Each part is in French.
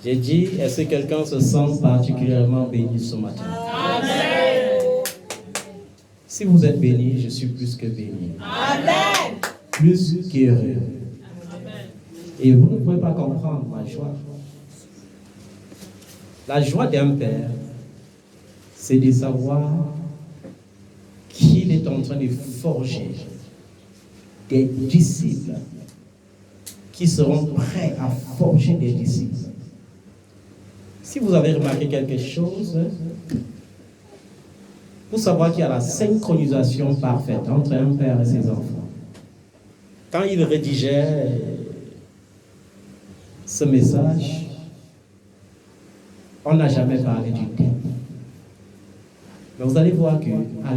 J'ai dit, est-ce que quelqu'un se sent particulièrement béni ce matin? Amen. Si vous êtes béni, je suis plus que béni. Amen. Plus qu'heureux. Et vous ne pouvez pas comprendre ma joie. La joie d'un père, c'est de savoir qu'il est en train de forger des disciples qui seront prêts à forger des disciples. Si vous avez remarqué quelque chose, pour savoir qu'il y a la synchronisation parfaite entre un père et ses enfants. Quand il rédigeait ce message, on n'a jamais parlé du thème. Mais vous allez voir qu'à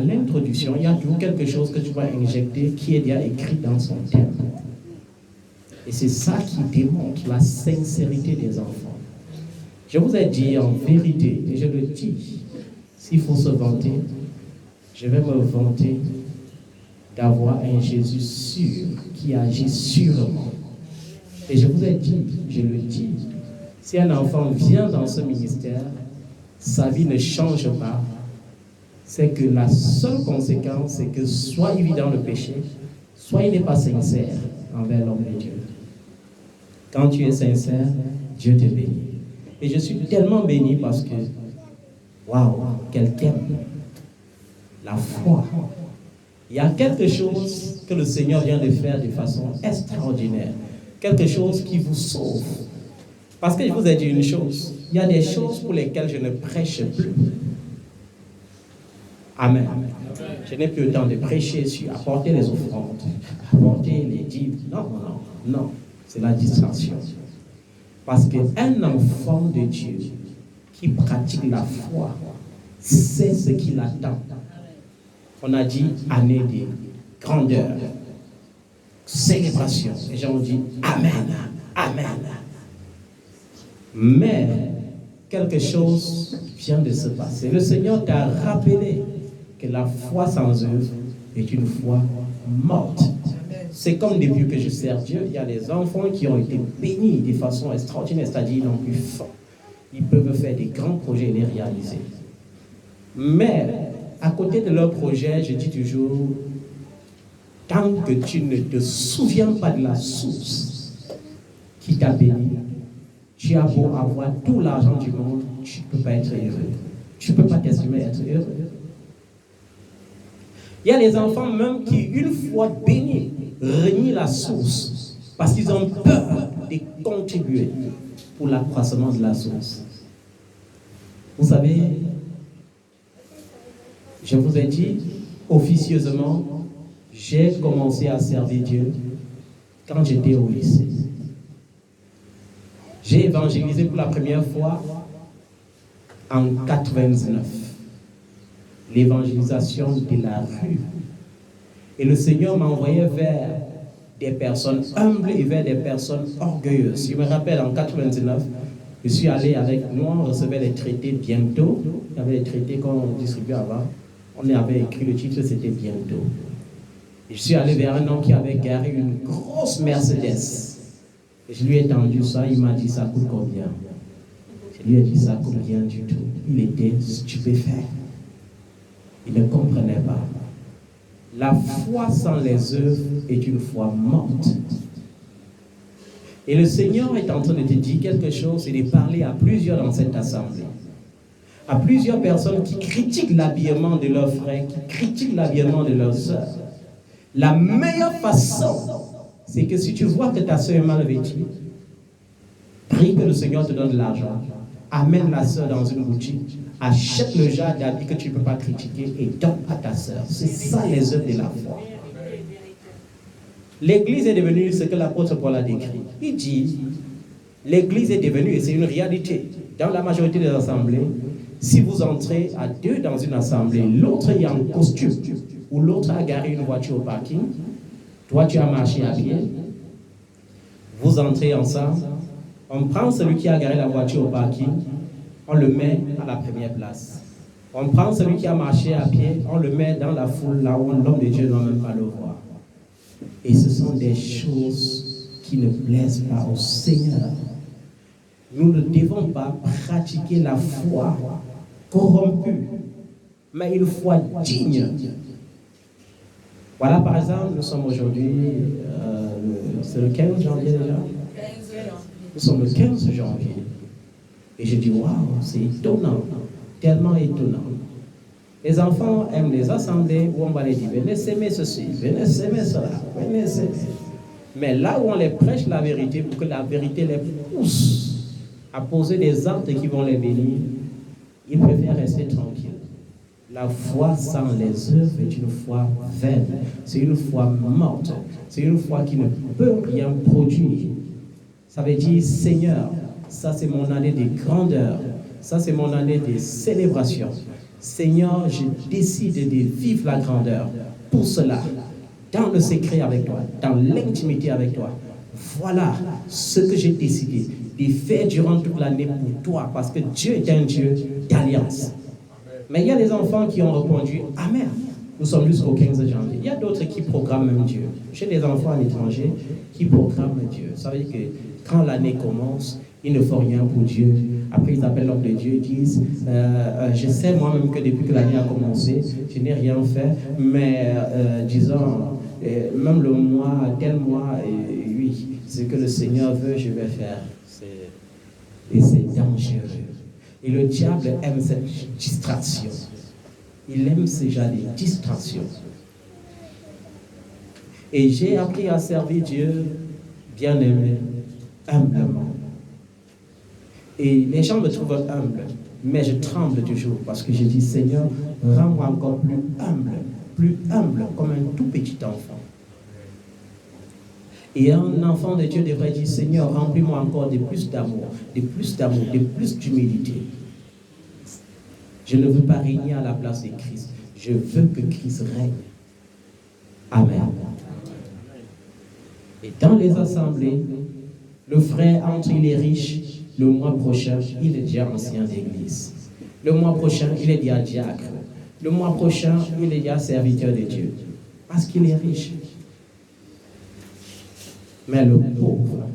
l'introduction, il y a toujours quelque chose que tu vas injecter qui est déjà écrit dans son thème. Et c'est ça qui démontre la sincérité des enfants. Je vous ai dit en vérité, et je le dis, s'il faut se vanter, je vais me vanter d'avoir un Jésus sûr qui agit sûrement. Et je vous ai dit, je le dis, si un enfant vient dans ce ministère, sa vie ne change pas. C'est que la seule conséquence, c'est que soit il vit dans le péché, soit il n'est pas sincère envers l'homme de Dieu. Quand tu es sincère, Dieu te bénit. Et je suis tellement béni parce que, waouh, quelqu'un, la foi. Il y a quelque chose que le Seigneur vient de faire de façon extraordinaire. Quelque chose qui vous sauve. Parce que je vous ai dit une chose, il y a des choses pour lesquelles je ne prêche plus. Amen. Je n'ai plus le temps de prêcher sur apporter les offrandes, apporter les dîmes. Non. C'est la distraction. Parce qu'un enfant de Dieu qui pratique la foi sait ce qu'il attend. On a dit année de grandeur, célébration. Les gens ont dit Amen, Amen. Mais quelque chose vient de se passer. Le Seigneur t'a rappelé que la foi sans œuvre est une foi morte. C'est comme depuis que je sers Dieu, il y a des enfants qui ont été bénis de façon extraordinaire, c'est-à-dire ils n'ont plus faim. Ils peuvent faire des grands projets et les réaliser. Mais à côté de leurs projets, je dis toujours, tant que tu ne te souviens pas de la source qui t'a béni, tu as beau avoir tout l'argent du monde, tu ne peux pas être heureux. Tu ne peux pas t'estimer être heureux. Il y a des enfants même qui, une fois bénis, renient la source parce qu'ils ont peur de contribuer pour l'accroissement de la source. Vous savez, je vous ai dit, officieusement, j'ai commencé à servir Dieu quand j'étais au lycée. J'ai évangélisé pour la première fois en 1999. L'évangélisation de la rue. Et le Seigneur m'a envoyé vers des personnes humbles et vers des personnes orgueilleuses. Je me rappelle, en 1999, je suis allé avec nous, on recevait les traités bientôt. Il y avait les traités qu'on distribuait avant. On avait écrit le titre, c'était bientôt. Et je suis allé vers un homme qui avait garé une grosse Mercedes. Et je lui ai tendu ça, il m'a dit, ça coûte combien? Je lui ai dit, ça coûte rien du tout. Il était stupéfait. Il ne comprenait pas. La foi sans les œuvres est une foi morte. Et le Seigneur est en train de te dire quelque chose et de parler à plusieurs dans cette assemblée. À plusieurs personnes qui critiquent l'habillement de leurs frères, qui critiquent l'habillement de leurs sœurs. La meilleure façon, c'est que si tu vois que ta sœur est mal vêtue, prie que le Seigneur te donne de l'argent. Amène la sœur dans une boutique, achète le genre d'habits que tu ne peux pas critiquer et donne à ta sœur. C'est ça les œuvres de la foi. L'église est devenue ce que l'apôtre Paul a décrit. Il dit, l'église est devenue, et c'est une réalité, dans la majorité des assemblées, si vous entrez à deux dans une assemblée, l'autre est en costume, ou l'autre a garé une voiture au parking, toi tu as marché à pied, vous entrez ensemble, on prend celui qui a garé la voiture au parking, on le met à la première place. On prend celui qui a marché à pied, on le met dans la foule, là où l'homme de Dieu ne doit même pas le voir. Et ce sont des choses qui ne plaisent pas au Seigneur. Nous ne devons pas pratiquer la foi corrompue, mais une foi digne. Voilà, par exemple, nous sommes aujourd'hui, c'est le 15 janvier déjà. Nous sommes le 15 janvier. Et je dis, waouh, c'est étonnant, tellement étonnant. Les enfants aiment les assemblées où on va les dire, venez s'aimer ceci, venez s'aimer cela, venez s'aimer. Mais là où on les prêche la vérité, pour que la vérité les pousse à poser des actes qui vont les bénir, ils préfèrent rester tranquilles. La foi sans les œuvres est une foi vaine. C'est une foi morte. C'est une foi qui ne peut rien produire. Ça veut dire, Seigneur, ça c'est mon année de grandeur. Ça c'est mon année de célébration. Seigneur, je décide de vivre la grandeur. Pour cela, dans le secret avec toi, dans l'intimité avec toi, voilà ce que j'ai décidé de faire durant toute l'année pour toi, parce que Dieu est un Dieu d'alliance. Mais il y a des enfants qui ont répondu « Amen ». Nous sommes jusqu'au 15 janvier. Il y a d'autres qui programment même Dieu. J'ai des enfants à l'étranger qui programment Dieu. Ça veut dire que quand l'année commence, ils ne font rien pour Dieu. Après, ils appellent l'homme de Dieu et disent je sais moi-même que depuis que l'année a commencé, je n'ai rien fait, mais disons, même le mois, tel mois, oui, ce que le Seigneur veut, je vais faire. Et c'est dangereux. Et le diable aime cette distraction. Il aime ce genre de distraction. Et j'ai appris à servir Dieu, bien aimé, humblement. Et les gens me trouvent humble, mais je tremble toujours parce que je dis, Seigneur, rends-moi encore plus humble, comme un tout petit enfant. Et un enfant de Dieu devrait dire, Seigneur, remplis-moi encore de plus d'amour, de plus d'humilité. Je ne veux pas régner à la place de Christ. Je veux que Christ règne. Amen. Et dans les assemblées, le frère entre, il est riche. Le mois prochain, il est déjà ancien d'église. Le mois prochain, il est déjà diacre. Le mois prochain, il est déjà serviteur de Dieu. Parce qu'il est riche. Mais le pauvre,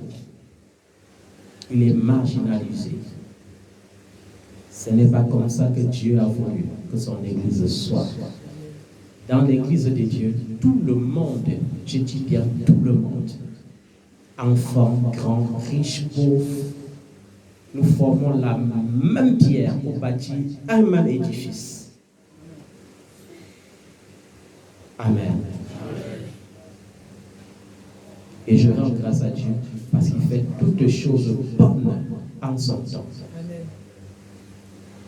il est marginalisé. Ce n'est pas comme ça que Dieu a voulu que son église soit. Dans l'église de Dieu, tout le monde, je dis bien tout le monde, enfants, grands, riches, pauvres, nous formons la même pierre pour bâtir un même édifice. Amen. Et je rends grâce à Dieu parce qu'il fait toutes choses bonnes en son temps.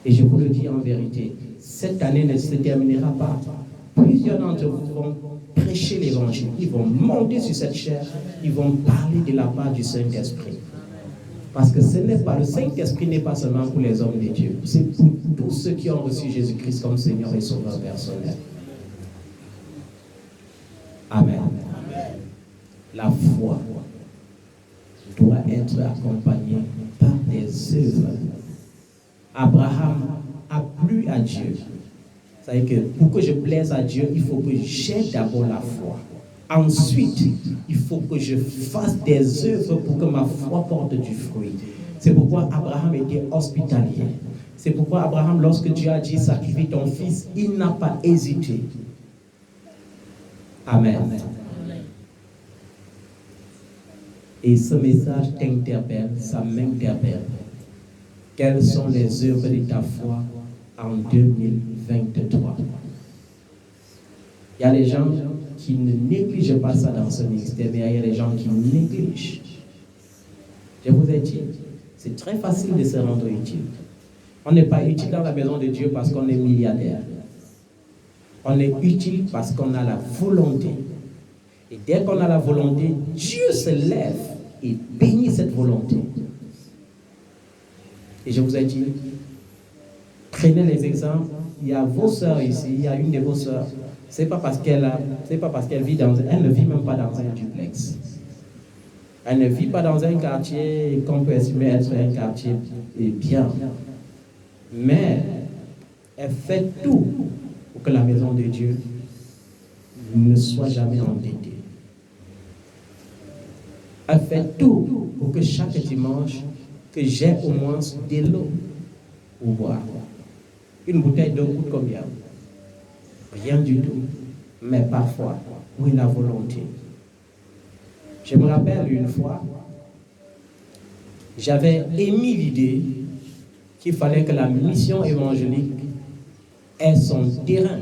Et je vous le dis en vérité, cette année ne se terminera pas. Plusieurs d'entre vous vont prêcher l'évangile. Ils vont monter sur cette chaire. Ils vont parler de la part du Saint-Esprit. Parce que ce n'est pas, le Saint-Esprit n'est pas seulement pour les hommes de Dieu. C'est pour tous ceux qui ont reçu Jésus-Christ comme Seigneur et Sauveur personnel. Amen. La foi doit être accompagnée par des œuvres. Abraham a plu à Dieu. C'est-à-dire que pour que je plaise à Dieu, il faut que j'aie d'abord la foi. Ensuite, il faut que je fasse des œuvres pour que ma foi porte du fruit. C'est pourquoi Abraham était hospitalier. C'est pourquoi Abraham, lorsque Dieu a dit sacrifie ton fils, il n'a pas hésité. Amen. Et ce message t'interpelle, ça m'interpelle. Quelles sont les œuvres de ta foi en 2023? Il y a des gens qui ne négligent pas ça dans ce ministère, mais il y a des gens qui négligent. Je vous ai dit, c'est très facile de se rendre utile. On n'est pas utile dans la maison de Dieu parce qu'on est milliardaire. On est utile parce qu'on a la volonté. Et dès qu'on a la volonté, Dieu se lève et bénit cette volonté. Et je vous ai dit, prenez les exemples. Il y a vos sœurs ici, il y a une de vos sœurs. C'est pas parce qu'elle vit elle ne vit même pas dans un duplex. Elle ne vit pas dans un quartier qu'on peut estimer être un quartier bien. Mais elle fait tout pour que la maison de Dieu ne soit jamais endettée. Elle fait tout pour que chaque dimanche, que j'ai au moins de l'eau pour boire. Une bouteille d'eau coûte combien? Rien du tout. Mais parfois, où est la volonté? Je me rappelle une fois, j'avais émis l'idée qu'il fallait que la mission évangélique ait son terrain.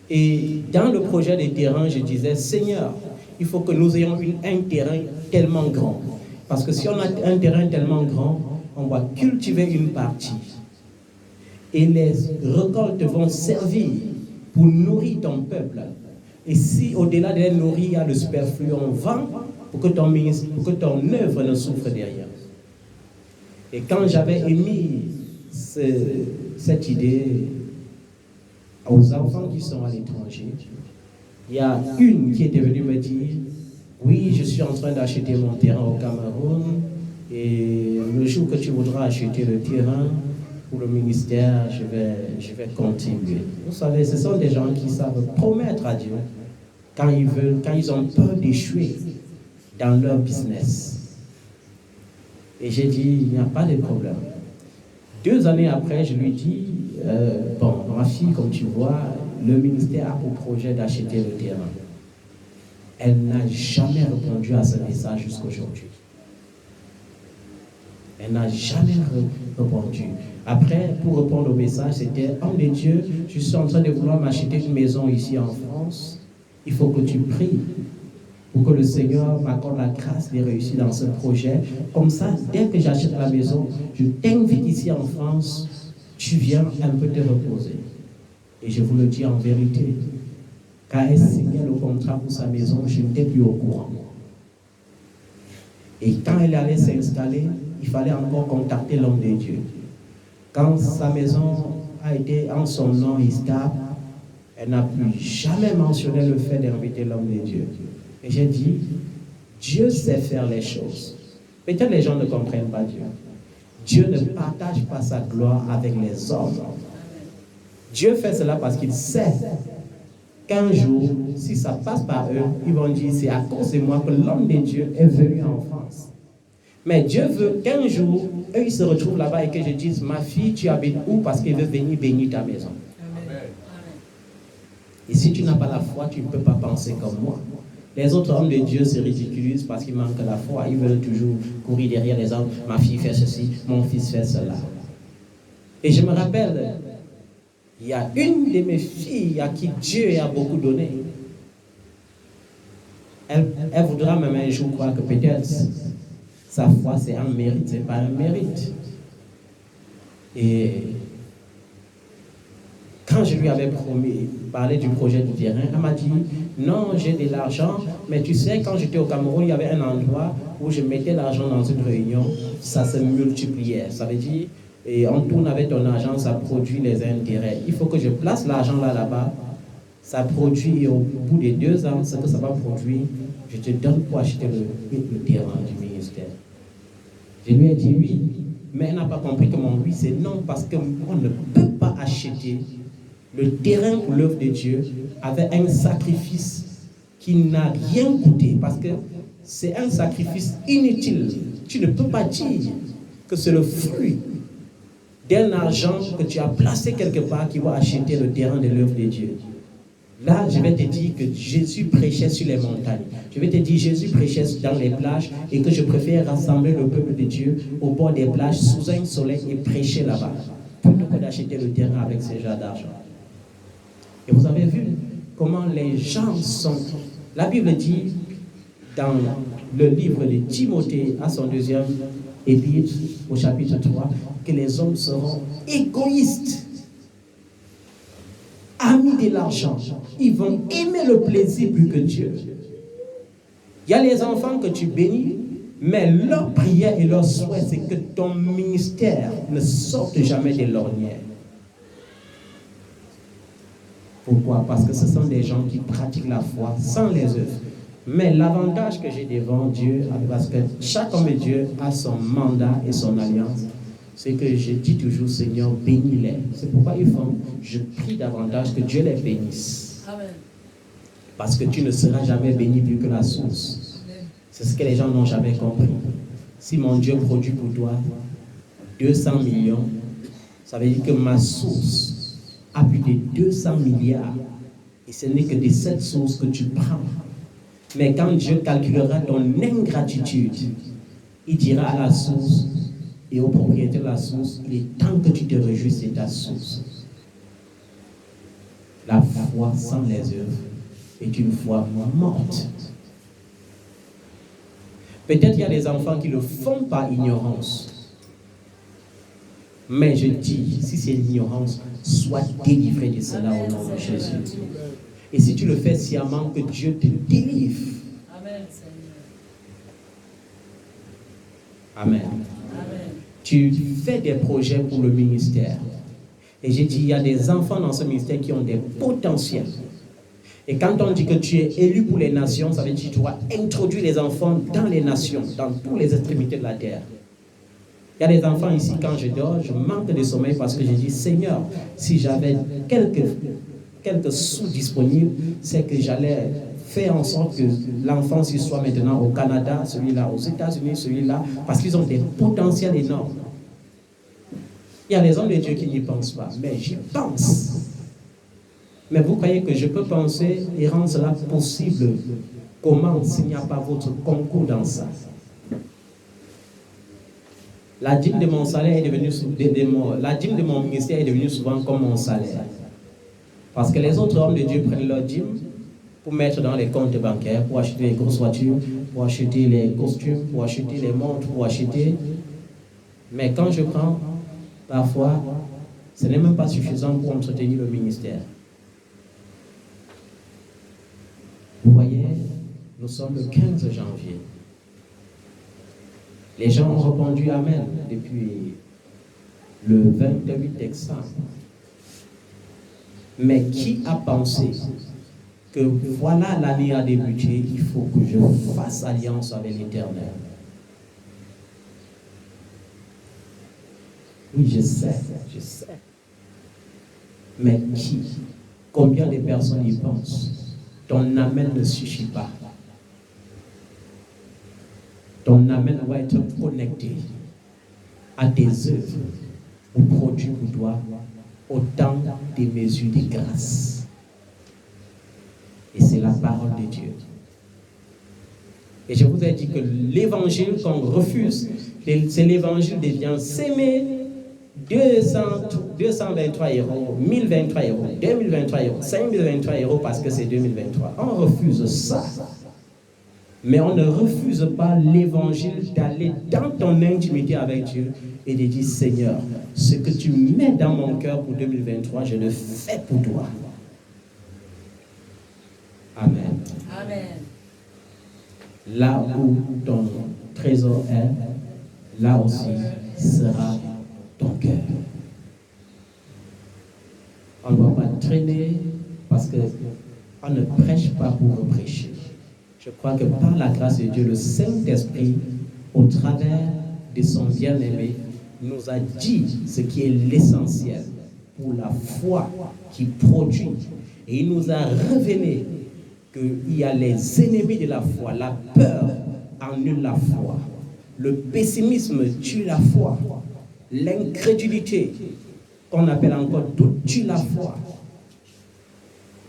Et dans le projet des terrains, je disais, Seigneur, il faut que nous ayons un terrain tellement grand. Parce que si on a un terrain tellement grand, on va cultiver une partie. Et les récoltes vont servir pour nourrir ton peuple. Et si au-delà de les nourrir, il y a le superflu, on vend pour que ton œuvre ne souffre derrière. Et quand j'avais émis cette idée aux enfants qui sont à l'étranger, il y a une qui était venue me dire, oui, je suis en train d'acheter mon terrain au Cameroun et le jour que tu voudras acheter le terrain pour le ministère, je vais contribuer. Vous savez, ce sont des gens qui savent promettre à Dieu quand ils ont peur d'échouer dans leur business. Et j'ai dit, il n'y a pas de problème. 2 années après, je lui dis, bon, ma fille, comme tu vois, le ministère a pour projet d'acheter le terrain. Elle n'a jamais répondu à ce message jusqu'à aujourd'hui. Elle n'a jamais répondu. Après, pour répondre au message, c'était « Homme de Dieu, je suis en train de vouloir m'acheter une maison ici en France. Il faut que tu pries pour que le Seigneur m'accorde la grâce de réussir dans ce projet. Comme ça, dès que j'achète la maison, je t'invite ici en France, tu viens un peu te reposer. » Et je vous le dis en vérité, quand elle signait le contrat pour sa maison, je n'étais plus au courant. Et quand elle allait s'installer, il fallait encore contacter l'homme de Dieu. Quand sa maison a été en son nom et stable, elle n'a plus jamais mentionné le fait d'inviter l'homme de Dieu. Et j'ai dit, Dieu sait faire les choses. Peut-être les gens ne comprennent pas Dieu. Dieu ne partage pas sa gloire avec les hommes. Dieu fait cela parce qu'il sait qu'un jour, si ça passe par eux, ils vont dire, c'est à cause de moi que l'homme de Dieu est venu en France. Mais Dieu veut qu'un jour, eux, ils se retrouvent là-bas et que je dise, ma fille, tu habites où? Parce qu'il veut venir bénir ta maison. Amen. Et si tu n'as pas la foi, tu ne peux pas penser comme moi. Les autres hommes de Dieu se ridiculisent parce qu'ils manquent la foi. Ils veulent toujours courir derrière les hommes. Ma fille fait ceci, mon fils fait cela. Et je me rappelle, il y a une de mes filles à qui Dieu a beaucoup donné. Elle voudra même un jour croire que peut-être sa foi c'est un mérite, c'est pas un mérite. Et quand je lui avais parlé du projet du terrain, elle m'a dit, non, j'ai de l'argent, mais tu sais, quand j'étais au Cameroun, il y avait un endroit où je mettais l'argent dans une réunion, ça se multipliait. Ça veut dire, et on tourne avec ton argent, ça produit les intérêts. Il faut que je place l'argent là-bas, ça produit, et au bout de 2 ans, ce que ça va produire, je te donne pour acheter le terrain du ministère. Je lui ai dit oui, mais elle n'a pas compris que mon oui c'est non, parce qu'on ne peut pas acheter le terrain pour l'œuvre de Dieu avec un sacrifice qui n'a rien coûté, parce que c'est un sacrifice inutile. Tu ne peux pas dire que c'est le fruit d'un argent que tu as placé quelque part qui va acheter le terrain de l'œuvre de Dieu. Là, je vais te dire que Jésus prêchait sur les montagnes. Je vais te dire Jésus prêchait dans les plages et que je préfère rassembler le peuple de Dieu au bord des plages sous un soleil et prêcher là-bas plutôt que d'acheter le terrain avec ce genre d'argent. Et vous avez vu comment les gens sont... La Bible dit dans le livre de Timothée à son 2e épître au chapitre 3 que les hommes seront égoïstes, amis de l'argent. Ils vont aimer le plaisir plus que Dieu. Il y a les enfants que tu bénis, mais leur prière et leur souhait, c'est que ton ministère ne sorte jamais de l'ornière. Pourquoi? Parce que ce sont des gens qui pratiquent la foi sans les œuvres. Mais l'avantage que j'ai devant Dieu, parce que chaque homme de Dieu a son mandat et son alliance, c'est que je dis toujours, Seigneur, bénis-les. C'est pourquoi ils font, je prie davantage que Dieu les bénisse. Amen. Parce que tu ne seras jamais béni plus que la source. C'est ce que les gens n'ont jamais compris. si mon Dieu produit pour toi 200 millions, ça veut dire que ma source a plus de 200 milliards. Et ce n'est que de cette source que tu prends. Mais quand Dieu calculera ton ingratitude, il dira à la source et au propriétaire de la source, il est temps que tu te réjouisses de ta source. La foi sans les œuvres est une foi morte. Peut-être il y a des enfants qui le font par ignorance. Mais je dis, si c'est l'ignorance, sois délivré de cela au nom de Jésus. Et si tu le fais sciemment, que Dieu te délivre. Amen, Seigneur. Amen. Amen. Tu fais des projets pour le ministère. Et j'ai dit, il y a des enfants dans ce ministère qui ont des potentiels. Et quand on dit que tu es élu pour les nations, ça veut dire que tu dois introduire les enfants dans les nations, dans toutes les extrémités de la terre. Il y a des enfants ici, quand je dors, je manque de sommeil parce que j'ai dit, Seigneur, si j'avais quelques sous disponibles, c'est que j'allais faire en sorte que l'enfant soit maintenant au Canada, celui-là aux États-Unis, celui-là, parce qu'ils ont des potentiels énormes. Il y a les hommes de Dieu qui n'y pensent pas, mais j'y pense. Mais vous croyez que je peux penser et rendre cela possible? Comment, s'il n'y a pas votre concours dans ça? La dîme de mon salaire est devenue, la dîme de mon ministère est devenue souvent comme mon salaire. Parce que les autres hommes de Dieu prennent leur dîme pour mettre dans les comptes bancaires, pour acheter les grosses voitures, pour acheter les costumes, pour acheter les montres, pour acheter. Mais quand je prends, parfois, ce n'est même pas suffisant pour entretenir le ministère. Vous voyez, nous sommes le 15 janvier. Les gens ont répondu Amen depuis le 28 décembre. Mais qui a pensé que voilà l'année à débuter, il faut que je fasse alliance avec l'Éternel? Oui, je sais. Mais qui? Combien de personnes y pensent? Ton Amen ne suffit pas. Ton Amen doit être connecté à tes œuvres ou produits pour toi autant des mesures de grâce. Et c'est la parole de Dieu. Et je vous ai dit que l'évangile qu'on refuse, c'est l'évangile des biens s'aimer 223 euros, 1023 euros, 2023 euros, 5023 euros parce que c'est 2023. On refuse ça. Mais on ne refuse pas l'évangile d'aller dans ton intimité avec Dieu et de dire, Seigneur, ce que tu mets dans mon cœur pour 2023, je le fais pour toi. Amen. Amen. Là où ton trésor est, là aussi sera ton cœur. On ne va pas traîner parce qu'on ne prêche pas pour prêcher. Je crois que par la grâce de Dieu, le Saint-Esprit, au travers de son bien-aimé, nous a dit ce qui est l'essentiel pour la foi qui produit. Et il nous a révélé qu'il y a les ennemis de la foi. La peur annule la foi. Le pessimisme tue la foi. L'incrédulité, qu'on appelle encore doute, tue la foi.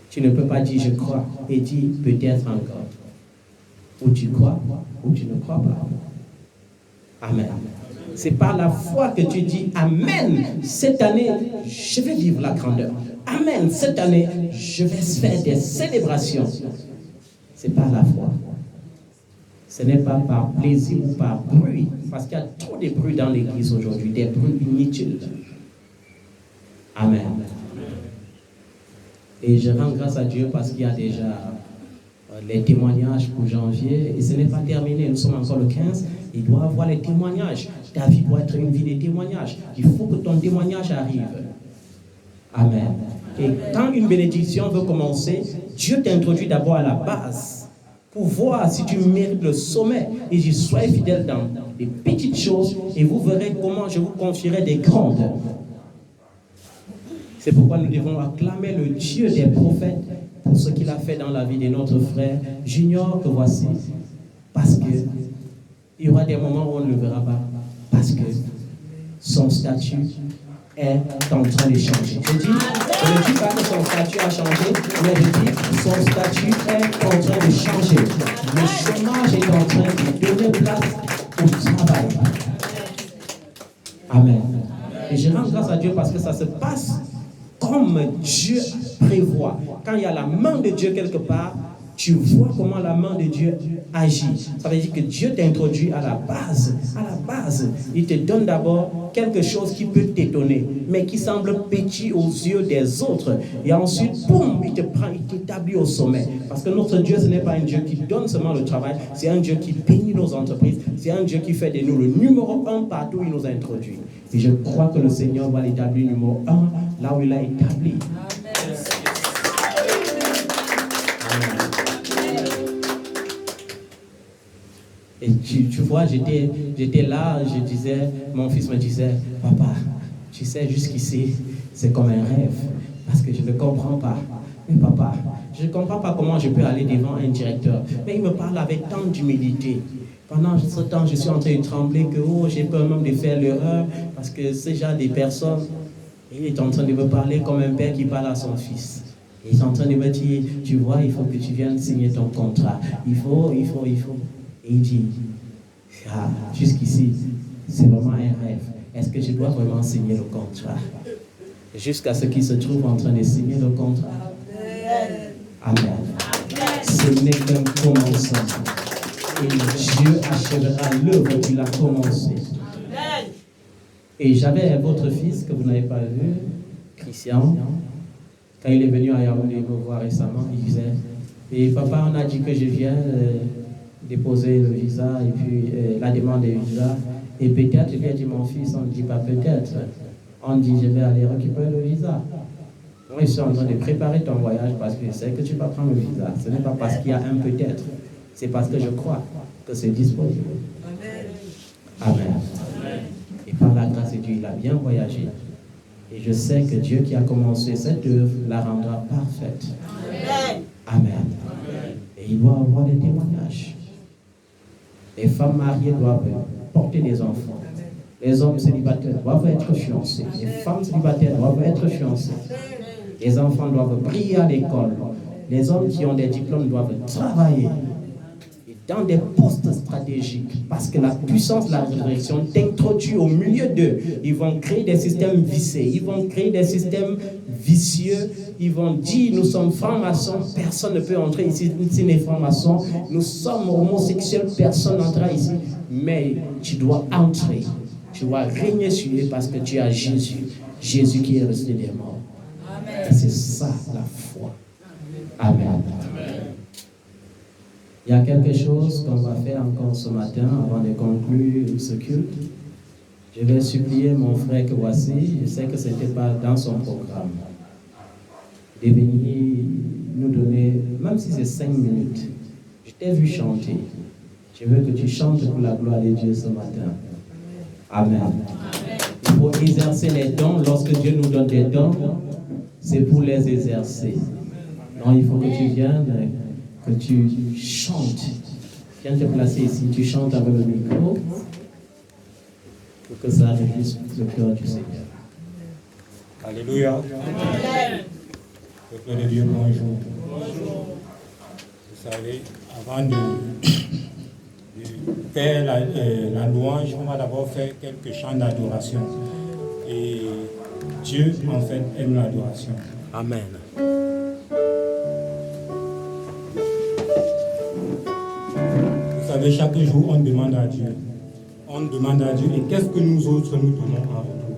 Tu ne peux pas dire je crois et dire peut-être encore. Ou tu crois, ou tu ne crois pas. Amen. C'est par la foi que tu dis Amen. Cette année, je vais vivre la grandeur. Amen. Cette année, je vais faire des célébrations. C'est par la foi. Ce n'est pas par plaisir ou par bruit. Parce qu'il y a trop de bruit dans l'église aujourd'hui, des bruits inutiles. Amen. Et je rends grâce à Dieu parce qu'il y a déjà les témoignages pour janvier, et ce n'est pas terminé, nous sommes encore le 15, il doit avoir les témoignages. Ta vie doit être une vie de témoignages. Il faut que ton témoignage arrive. Amen. Et quand une bénédiction veut commencer, Dieu t'introduit d'abord à la base pour voir si tu mérites le sommet. Et dit, soyez fidèles dans les petites choses et vous verrez comment je vous confierai des grandes. C'est pourquoi nous devons acclamer le Dieu des prophètes pour ce qu'il a fait dans la vie de notre frère Junior que voici. Parce que Il y aura des moments où on ne le verra pas parce que son statut est en train de changer. Je ne dis pas que son statut a changé, mais je dis que son statut est en train de changer. Le chômage est en train de donner place au travail. Amen. Et je rends grâce à Dieu parce que ça se passe comme Dieu prévoit. Quand il y a la main de Dieu quelque part, tu vois comment la main de Dieu agit. Ça veut dire que Dieu t'introduit à la base. À la base, il te donne d'abord quelque chose qui peut t'étonner, mais qui semble petit aux yeux des autres. Et ensuite, boum, il te prend, il t'établit au sommet. Parce que notre Dieu, ce n'est pas un Dieu qui donne seulement le travail, c'est un Dieu qui bénit nos entreprises, c'est un Dieu qui fait de nous le numéro 1 partout où il nous a introduits. Et je crois que le Seigneur va l'établir numéro 1 là où il l'a établi. Et tu vois, j'étais là, je disais, mon fils me disait, papa, tu sais, jusqu'ici, c'est comme un rêve, parce que je ne comprends pas. Mais papa, je ne comprends pas comment je peux aller devant un directeur. Mais il me parle avec tant d'humilité. Pendant ce temps, je suis en train de trembler que j'ai peur même de faire l'erreur, parce que ce genre de personnes, il est en train de me parler comme un père qui parle à son fils. Il est en train de me dire, tu vois, il faut que tu viennes signer ton contrat. Il faut. Et il dit, jusqu'ici, c'est vraiment un rêve. Est-ce que je dois vraiment signer le contrat? Jusqu'à ce qu'il se trouve en train de signer le contrat. Amen. Ce n'est qu'un commencement. Et Dieu achèvera l'œuvre qu'il a commencée. Et j'avais votre fils que vous n'avez pas vu, Christian, quand il est venu à Yaoundé me voir récemment, il disait, et papa, on a dit que je viens déposer le visa et puis la demande de visa. Et peut-être, je lui ai dit, mon fils, on ne dit pas peut-être. On dit, je vais aller récupérer le visa. Moi, je suis en train de préparer ton voyage parce que je sais que tu vas prendre le visa. Ce n'est pas parce qu'il y a un peut-être. C'est parce que je crois que c'est disponible. Amen. Et par la grâce de Dieu, il a bien voyagé. Et je sais que Dieu qui a commencé cette œuvre la rendra parfaite. Amen. Et il doit avoir des témoignages. Les femmes mariées doivent porter des enfants. Les hommes célibataires doivent être fiancés. Les femmes célibataires doivent être fiancées. Les enfants doivent briller à l'école. Les hommes qui ont des diplômes doivent travailler. Et dans des postes stratégiques, parce que la puissance de la résurrection t'introduit au milieu d'eux. Ils vont créer des systèmes viciés. Ils vont créer des systèmes vicieux. Ils vont dire, nous sommes francs-maçons, personne ne peut entrer ici, si les francs-maçons. Nous sommes homosexuels, personne n'entrera ici. Mais tu dois entrer. Tu dois régner sur eux parce que tu as Jésus. Jésus qui est resté des morts. Et c'est ça la foi. Amen. Il y a quelque chose qu'on va faire encore ce matin avant de conclure ce culte. Je vais supplier mon frère que voici, je sais que ce n'était pas dans son programme, de venir nous donner, même si c'est 5 minutes. Je t'ai vu chanter. Je veux que tu chantes pour la gloire de Dieu ce matin. Amen. Il faut exercer les dons. Lorsque Dieu nous donne des dons, c'est pour les exercer. Donc il faut que tu viennes, que tu chantes. Viens te placer ici, tu chantes avec le micro pour que ça réjouisse le cœur du Seigneur. Alléluia. Peuple de Dieu, bonjour. Vous savez, avant de faire la louange, on va d'abord faire quelques chants d'adoration. Et Dieu, en fait, aime l'adoration. Amen. Vous savez, chaque jour, on demande à Dieu. On demande à Dieu. Et qu'est-ce que nous autres nous donnons en retour?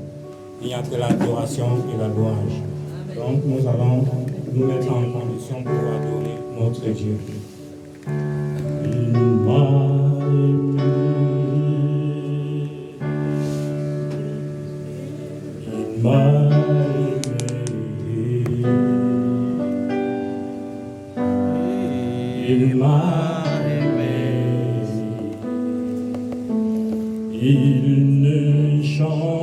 Il n'y a que l'adoration et la louange. Donc, nous allons nous mettre en condition pour adorer notre Dieu. Il m'a aimé. Il m'a aimé. Il m'a aimé. Il ne change